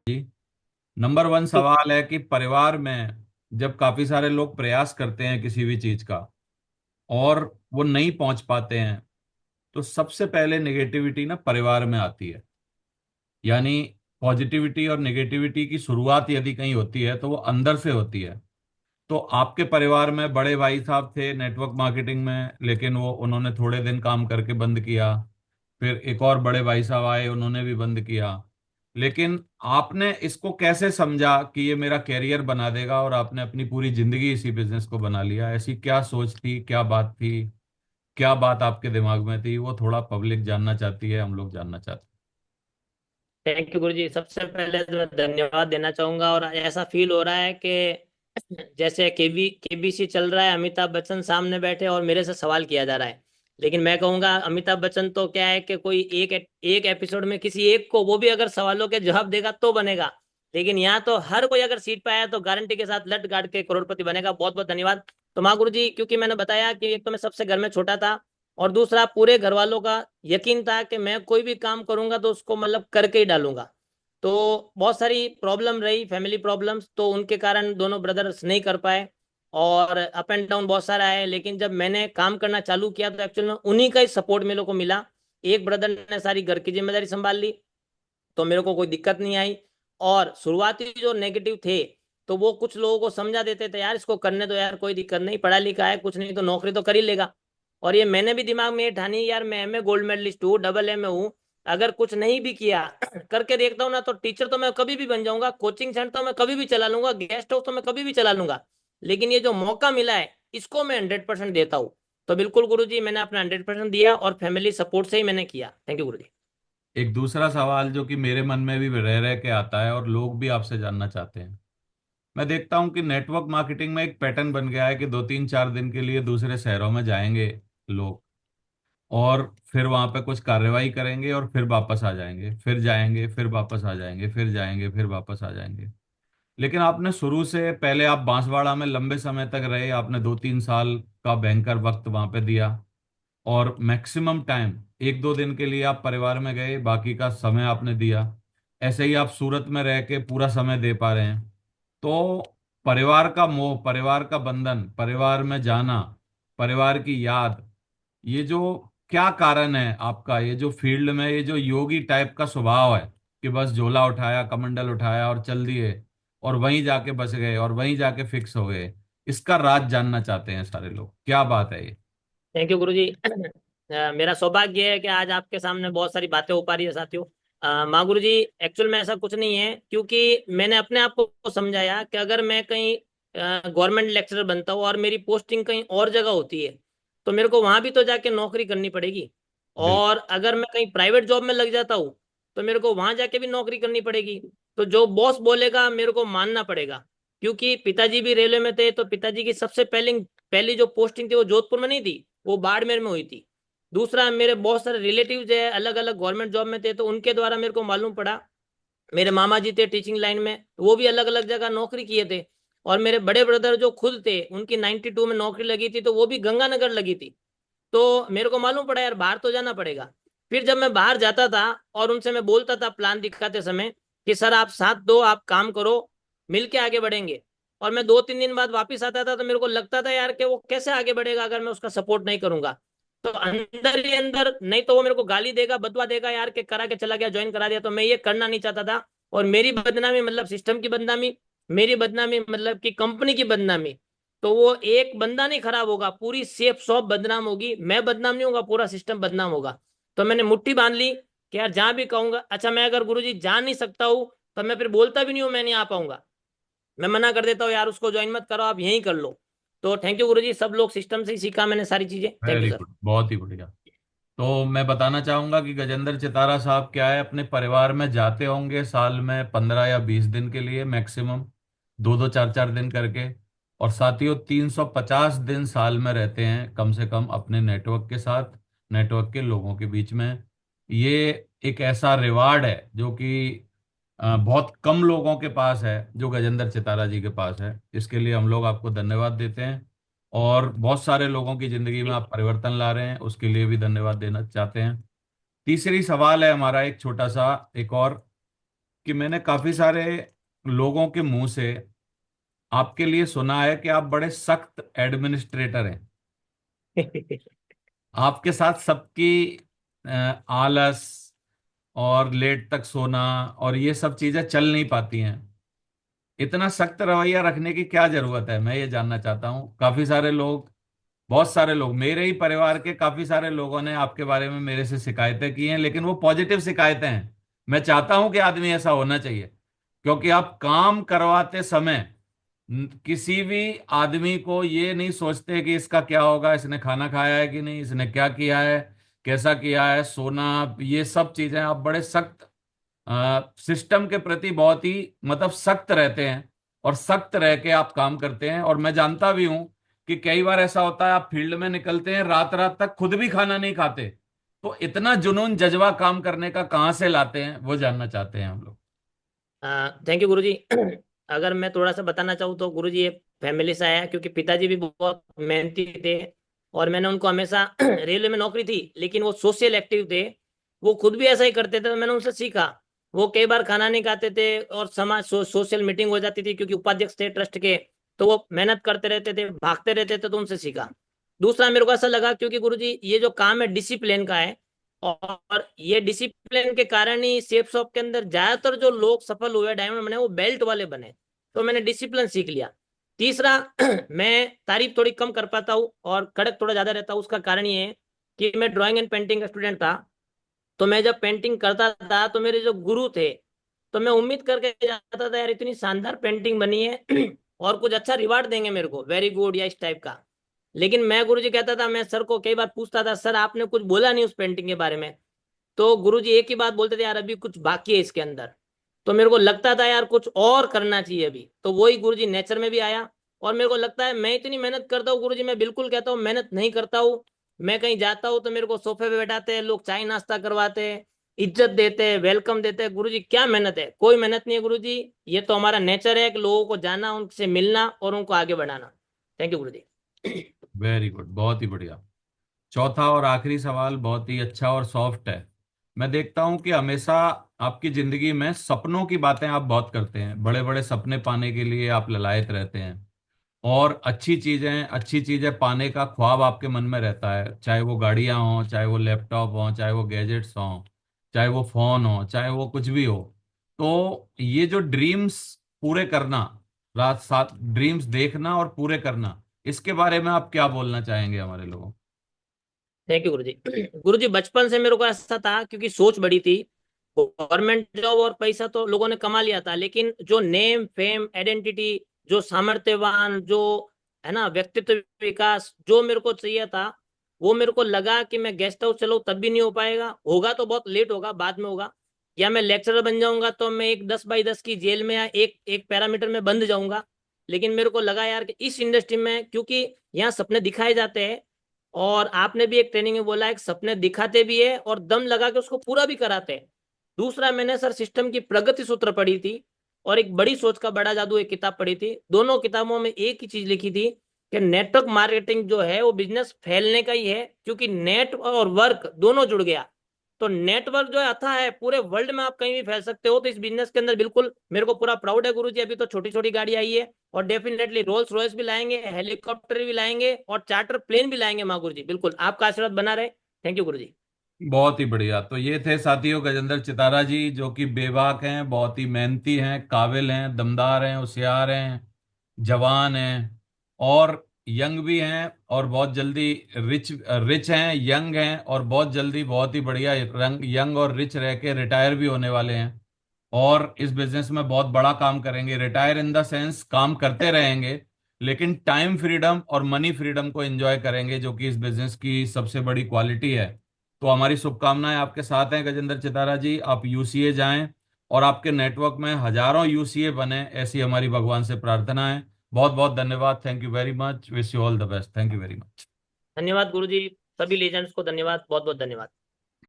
जी। Number one सवाल है कि परिवार में जब काफी सारे लोग प्रयास करते हैं किसी भी चीज का और वो नहीं पहुंच पाते हैं, तो सबसे पहले नेगेटिविटी ना परिवार में आती है। यानी पॉजिटिविटी और नेगेटिविटी की शुरुआत यदि कहीं होती है तो वो अंदर से होती है। तो आपके परिवार में बड़े भाई साहब थे नेटवर्क मार्केटिंग में, लेकिन वो उन्होंने थोड़े दिन काम करके बंद किया। फिर एक और बड़े भाई साहब आए, उन्होंने भी बंद किया। लेकिन आपने इसको कैसे समझा कि ये मेरा कैरियर बना देगा और आपने अपनी पूरी जिंदगी इसी बिजनेस को बना लिया? ऐसी क्या सोच थी, क्या बात थी, क्या बात आपके दिमाग में थी? वो थोड़ा पब्लिक जानना चाहती है, हम लोग जानना चाहते थैंक यू गुरु जी। सबसे पहले तो मैं धन्यवाद देना चाहूंगा। और ऐसा फील हो रहा है कि जैसे केबीसी चल रहा है, अमिताभ बच्चन सामने बैठे और मेरे से सवाल किया जा रहा है। लेकिन मैं कहूंगा अमिताभ बच्चन तो क्या है कि कोई एक एक एपिसोड में किसी एक को, वो भी अगर सवालों के जवाब देगा तो बनेगा। लेकिन यहाँ तो हर कोई अगर सीट पे आया तो गारंटी के साथ लट गाड़ के करोड़पति बनेगा। बहुत बहुत धन्यवाद। तो माँ गुरु जी, क्योंकि मैंने बताया कि एक तो मैं सबसे घर में छोटा था, और दूसरा पूरे घर वालों का यकीन था कि मैं कोई भी काम करूंगा तो उसको मतलब करके ही डालूंगा। तो बहुत सारी प्रॉब्लम रही, फैमिली प्रॉब्लम्स, तो उनके कारण दोनों ब्रदर्स नहीं कर पाए। और अप एंड डाउन बहुत सारा है। लेकिन जब मैंने काम करना चालू किया तो एक्चुअल में उन्हीं का ही सपोर्ट मेरे को मिला। एक ब्रदर ने सारी घर की जिम्मेदारी संभाल ली, तो मेरे को कोई दिक्कत नहीं आई। और शुरुआती जो नेगेटिव थे, तो वो कुछ लोगों को समझा देते थे, यार इसको करने दो यार, कोई दिक्कत नहीं, पढ़ा लिखा है, कुछ नहीं तो नौकरी तो कर ही लेगा। और ये मैंने भी दिमाग में ये ठानी, यार मैं एमए गोल्ड मेडलिस्ट हूँ, डबल एमए हूँ। अगर कुछ नहीं भी किया करके देखता हूँ ना, तो टीचर तो मैं कभी भी बन जाऊंगा, कोचिंग सेंटर तो मैं कभी भी चला लूंगा, गेस्ट हाउस तो मैं कभी भी चला लूंगा। लेकिन ये जो मौका मिला है, इसको मैं 100% देता हूँ। तो बिल्कुल गुरुजी, मैंने अपना 100% दिया और फैमिली सपोर्ट से ही मैंने किया। थैंक यू गुरुजी। हैं। एक दूसरा सवाल जो कि मेरे मन में भी रह रह के आता है और लोग भी आपसे जानना चाहते हैं। मैं देखता हूं कि नेटवर्क मार्केटिंग में एक पैटर्न बन गया है कि 2 3 4 दिन के लिए दूसरे शहरों में जाएंगे लोग, और फिर वहां पे कुछ कार्रवाई करेंगे और फिर वापस आ जाएंगे, फिर जाएंगे, फिर वापस आ जाएंगे, फिर जाएंगे, फिर वापस आ जाएंगे। लेकिन आपने शुरू से पहले आप बांसवाड़ा में लंबे समय तक रहे, आपने 2 3 साल का भयंकर वक्त वहां पे दिया, और मैक्सिमम टाइम 1 2 दिन के लिए आप परिवार में गए, बाकी का समय आपने दिया। ऐसे ही आप सूरत में रह के पूरा समय दे पा रहे हैं। तो परिवार का मोह, परिवार का बंधन, परिवार में जाना, परिवार की याद, ये जो क्या कारण है आपका, ये जो फील्ड में ये जो योगी टाइप का स्वभाव है कि बस झोला उठाया, कमंडल उठाया और चल दिए, और वहीं जाके बस गए और वहीं जाके फिक्स हो गए? इसका राज जानना चाहते हैं सारे लोग, क्या बात है ये? थैंक यू गुरुजी। मेरा सौभाग्य है कि आज आपके सामने बहुत सारी बातें हो पा रही है साथियों। माँ गुरुजी, एक्चुअल में ऐसा कुछ नहीं है, क्योंकि मैंने अपने आप को समझाया कि अगर मैं कहीं गवर्नमेंट लेक्चरर बनता हूँ और मेरी पोस्टिंग कहीं और जगह होती है, तो मेरे को वहां भी तो जाके नौकरी करनी पड़ेगी। बिल्कुल। और अगर मैं कहीं प्राइवेट जॉब में लग जाता हूँ, तो मेरे को वहां जाके भी नौकरी करनी पड़ेगी। तो जो बॉस बोलेगा मेरे को मानना पड़ेगा। क्योंकि पिताजी भी रेलवे में थे, तो पिताजी की सबसे पहली पहली जो पोस्टिंग थी वो जोधपुर में नहीं थी, वो बाड़मेर में हुई थी। दूसरा, मेरे बहुत सारे रिलेटिव्स है अलग अलग गवर्नमेंट जॉब में थे, तो उनके द्वारा मेरे को मालूम पड़ा। मेरे मामा जी थे टीचिंग लाइन में, वो भी अलग अलग जगह नौकरी किए थे। और मेरे बड़े ब्रदर जो खुद थे, उनकी 92 में नौकरी लगी थी, तो वो भी गंगानगर लगी थी। तो मेरे को मालूम पड़ा यार, बाहर तो जाना पड़ेगा। फिर जब मैं बाहर जाता था और उनसे मैं बोलता था प्लान दिखाते समय कि सर आप साथ दो, आप काम करो, मिलके आगे बढ़ेंगे। और मैं 2 3 दिन बाद वापस आता था, तो मेरे को लगता था यार कि वो कैसे आगे बढ़ेगा अगर मैं उसका सपोर्ट नहीं करूंगा। तो अंदर ही अंदर, नहीं तो वो मेरे को गाली देगा, बदवा देगा यार कि करा के चला गया, ज्वाइन करा दिया, तो मैं ये करना नहीं चाहता था। और मेरी बदनामी मतलब सिस्टम की बदनामी, मेरी बदनामी मतलब कि कंपनी की बदनामी। तो वो एक बंदा नहीं खराब होगा, पूरी सेफ शॉप बदनाम होगी, मैं बदनाम नहीं होगा, पूरा सिस्टम बदनाम होगा। तो मैंने मुट्ठी बांध ली कि यार जहां भी कहूंगा, अच्छा मैं अगर गुरुजी जा नहीं सकता हूँ, तो मैं फिर बोलता भी नहीं हूँ मैं नहीं आ पाऊंगा। मैं मना कर देता हूँ, यार उसको ज्वाइन मत करो, आप यहीं कर लो। तो थैंक यू गुरुजी, सब लोग सिस्टम से ही सीखा मैंने सारी चीजें। Thank you very sir. Good, बहुत ही बढ़िया। तो मैं बताना चाहूंगा कि गजेंद्र चितारा साहब क्या है, अपने परिवार में जाते होंगे साल में 15 या 20 दिन के लिए मैक्सिमम, 2 2 4 4 दिन करके। और साथियों 350 दिन साल में रहते हैं कम से कम अपने नेटवर्क के साथ, नेटवर्क के लोगों के बीच में। ये एक ऐसा रिवार्ड है जो कि बहुत कम लोगों के पास है, जो गजेंद्र चितारा जी के पास है। इसके लिए हम लोग आपको धन्यवाद देते हैं, और बहुत सारे लोगों की जिंदगी में आप परिवर्तन ला रहे हैं, उसके लिए भी धन्यवाद देना चाहते हैं। तीसरी सवाल है हमारा एक छोटा सा, एक और, कि मैंने काफी सारे लोगों के मुंह से आपके लिए सुना है कि आप बड़े सख्त एडमिनिस्ट्रेटर हैं। आपके साथ सबकी आलस और लेट तक सोना और ये सब चीजें चल नहीं पाती हैं। इतना सख्त रवैया रखने की क्या जरूरत है, मैं ये जानना चाहता हूँ। काफी सारे लोग, बहुत सारे लोग, मेरे ही परिवार के काफी सारे लोगों ने आपके बारे में मेरे से शिकायतें की हैं, लेकिन वो पॉजिटिव शिकायतें हैं। मैं चाहता हूं कि आदमी ऐसा होना चाहिए, क्योंकि आप काम करवाते समय किसी भी आदमी को ये नहीं सोचते कि इसका क्या होगा, इसने खाना खाया है कि नहीं, इसने क्या किया है, कैसा किया है, सोना, ये सब चीजें आप बड़े सख्त सिस्टम के प्रति बहुत ही मतलब सख्त रहते हैं, और सख्त रह के आप काम करते हैं। और मैं जानता भी हूं कि कई बार ऐसा होता है आप फील्ड में निकलते हैं, रात रात तक खुद भी खाना नहीं खाते। तो इतना जुनून जज्बा काम करने का कहाँ से लाते हैं, वो जानना चाहते हैं हम लोग। थैंक यू गुरुजी। अगर मैं थोड़ा सा बताना चाहूँ तो गुरुजी ये फैमिली से आया, क्योंकि पिताजी भी बहुत मेहनती थे। और मैंने उनको हमेशा रेलवे में नौकरी थी, लेकिन वो सोशल एक्टिव थे। वो खुद भी ऐसा ही करते थे, तो मैंने उनसे सीखा। वो कई बार खाना नहीं खाते थे, और समाज सोशल मीटिंग हो जाती थी, क्योंकि उपाध्यक्ष थे ट्रस्ट के। तो वो मेहनत करते रहते थे, भागते रहते थे, तो उनसे सीखा। दूसरा मेरे को ऐसा लगा, क्योंकि गुरुजी ये जो काम है डिसिप्लिन का है, और ये डिसिप्लिन के कारण ही सेफ शॉप के अंदर ज्यादातर जो लोग सफल हुए डायमंड बने वो बेल्ट वाले बने। तो मैंने डिसिप्लिन सीख लिया। तीसरा, मैं तारीफ थोड़ी कम कर पाता हूँ और कड़क थोड़ा ज्यादा रहता हूँ। उसका कारण ये है कि मैं ड्राइंग एंड पेंटिंग का स्टूडेंट था। तो मैं जब पेंटिंग करता था तो मेरे जो गुरु थे, तो मैं उम्मीद करके जाता था यार इतनी शानदार पेंटिंग बनी है और कुछ अच्छा रिवार्ड देंगे मेरे को, वेरी गुड या इस टाइप का। लेकिन मैं गुरुजी कहता था, मैं सर को कई बार पूछता था, सर आपने कुछ बोला नहीं उस पेंटिंग के बारे में। तो गुरुजी एक ही बात बोलते थे, यार अभी कुछ बाकी है इसके अंदर। तो मेरे को लगता था यार कुछ और करना चाहिए अभी। तो वही गुरुजी नेचर में भी आया। और मेरे को लगता है मैं इतनी मेहनत करता हूँ गुरुजी, मैं बिल्कुल कहता हूँ मेहनत नहीं करता हूँ। मैं कहीं जाता हूँ तो मेरे को सोफे पे बैठाते हैं लोग, चाय नाश्ता करवाते हैं, इज्जत देते हैं, वेलकम देते हैं। गुरुजी क्या मेहनत है? कोई मेहनत नहीं है गुरुजी। ये तो हमारा नेचर है कि लोगों को जाना, उनसे मिलना और उनको आगे बढ़ाना। Thank you Guruji. Very good, बहुत ही बढ़िया। चौथा और आखिरी सवाल बहुत ही अच्छा और सॉफ्ट है। मैं देखता हूं कि हमेशा आपकी जिंदगी में सपनों की बातें आप बहुत करते हैं, बड़े बड़े सपने पाने के लिए आप ललायत रहते हैं। और अच्छी चीजें पाने का ख्वाब आपके मन में रहता है, चाहे वो गाड़ियां हों, चाहे वो लैपटॉप हों, चाहे वो गैजेट्स हों, चाहे वो फोन हो, चाहे वो कुछ भी हो। तो ये जो ड्रीम्स पूरे करना, रात सात ड्रीम्स देखना और पूरे करना, इसके बारे में आप क्या बोलना चाहेंगे हमारे लोगों थैंक यू गुरुजी। गुरुजी बचपन से मेरे को ऐसा था, क्योंकि सोच बड़ी थी। गवर्नमेंट जॉब और पैसा तो लोगों ने कमा लिया था, लेकिन जो नेम फेम आइडेंटिटी, जो सामर्थ्यवान, जो है ना व्यक्तित्व विकास, जो मेरे को चाहिए था, वो मेरे को लगा कि मैं गेस्ट हाउस चलाऊं तब भी नहीं हो पाएगा, होगा तो बहुत लेट होगा, बाद में होगा। या मैं लेक्चरर बन जाऊंगा तो मैं एक 10 बाई 10 की जेल में या एक एक पैरामीटर में बंद जाऊंगा। लेकिन मेरे को लगा यार कि इस इंडस्ट्री में, क्योंकि यहाँ सपने दिखाए जाते हैं, और आपने भी एक ट्रेनिंग में बोला है कि सपने दिखाते भी है और दम लगा के उसको पूरा भी कराते हैं। दूसरा, मैंने सर सिस्टम की प्रगति सूत्र पढ़ी थी, और एक बड़ी सोच का बड़ा जादू एक किताब पढ़ी थी। दोनों किताबों में एक ही चीज लिखी थी कि नेटवर्क मार्केटिंग जो है वो बिजनेस फैलने का ही है, क्योंकि नेट और वर्क दोनों जुड़ गया। तो नेटवर्क जो है अथा है, पूरे वर्ल्ड में आप कहीं भी फैल सकते हो। तो इस बिजनेस के अंदर बिल्कुल मेरे को पूरा प्राउड है गुरुजी। अभी तो छोटी छोटी गाड़ी आई है, और डेफिनेटली रोल्स रॉयस भी लाएंगे, हेलीकॉप्टर भी लाएंगे, और चार्टर प्लेन भी लाएंगे माँ गुरुजी। बिल्कुल आपका आशीर्वाद बना रहे। थैंक यू गुरुजी। बहुत ही बढ़िया। तो ये थे साथियों गजेंद्र चितारा जी, जो कि बेबाक हैं, बहुत ही मेहनती हैं, काबिल हैं, दमदार हैं, होशियार हैं, जवान हैं, और यंग भी हैं, और बहुत जल्दी रिच रिच हैं, यंग हैं, और बहुत जल्दी बहुत ही बढ़िया रंग यंग और रिच रह के रिटायर भी होने वाले हैं। और इस बिजनेस में बहुत बड़ा काम करेंगे, रिटायर इन द सेंस काम करते रहेंगे, लेकिन टाइम फ्रीडम और मनी फ्रीडम को एंजॉय करेंगे, जो कि इस बिजनेस की सबसे बड़ी क्वालिटी है। तो हमारी शुभकामनाएं आपके साथ हैं गजेंद्र चितारा जी। आप यूसीए जाएं और आपके नेटवर्क में हजारों यूसीए बने, ऐसी हमारी भगवान से प्रार्थना है। बहुत बहुत धन्यवाद। Thank you very much. Wish you all the best. Thank you very much. धन्यवाद गुरुजी। सभी लेजेंड्स को धन्यवाद, बहुत बहुत धन्यवाद।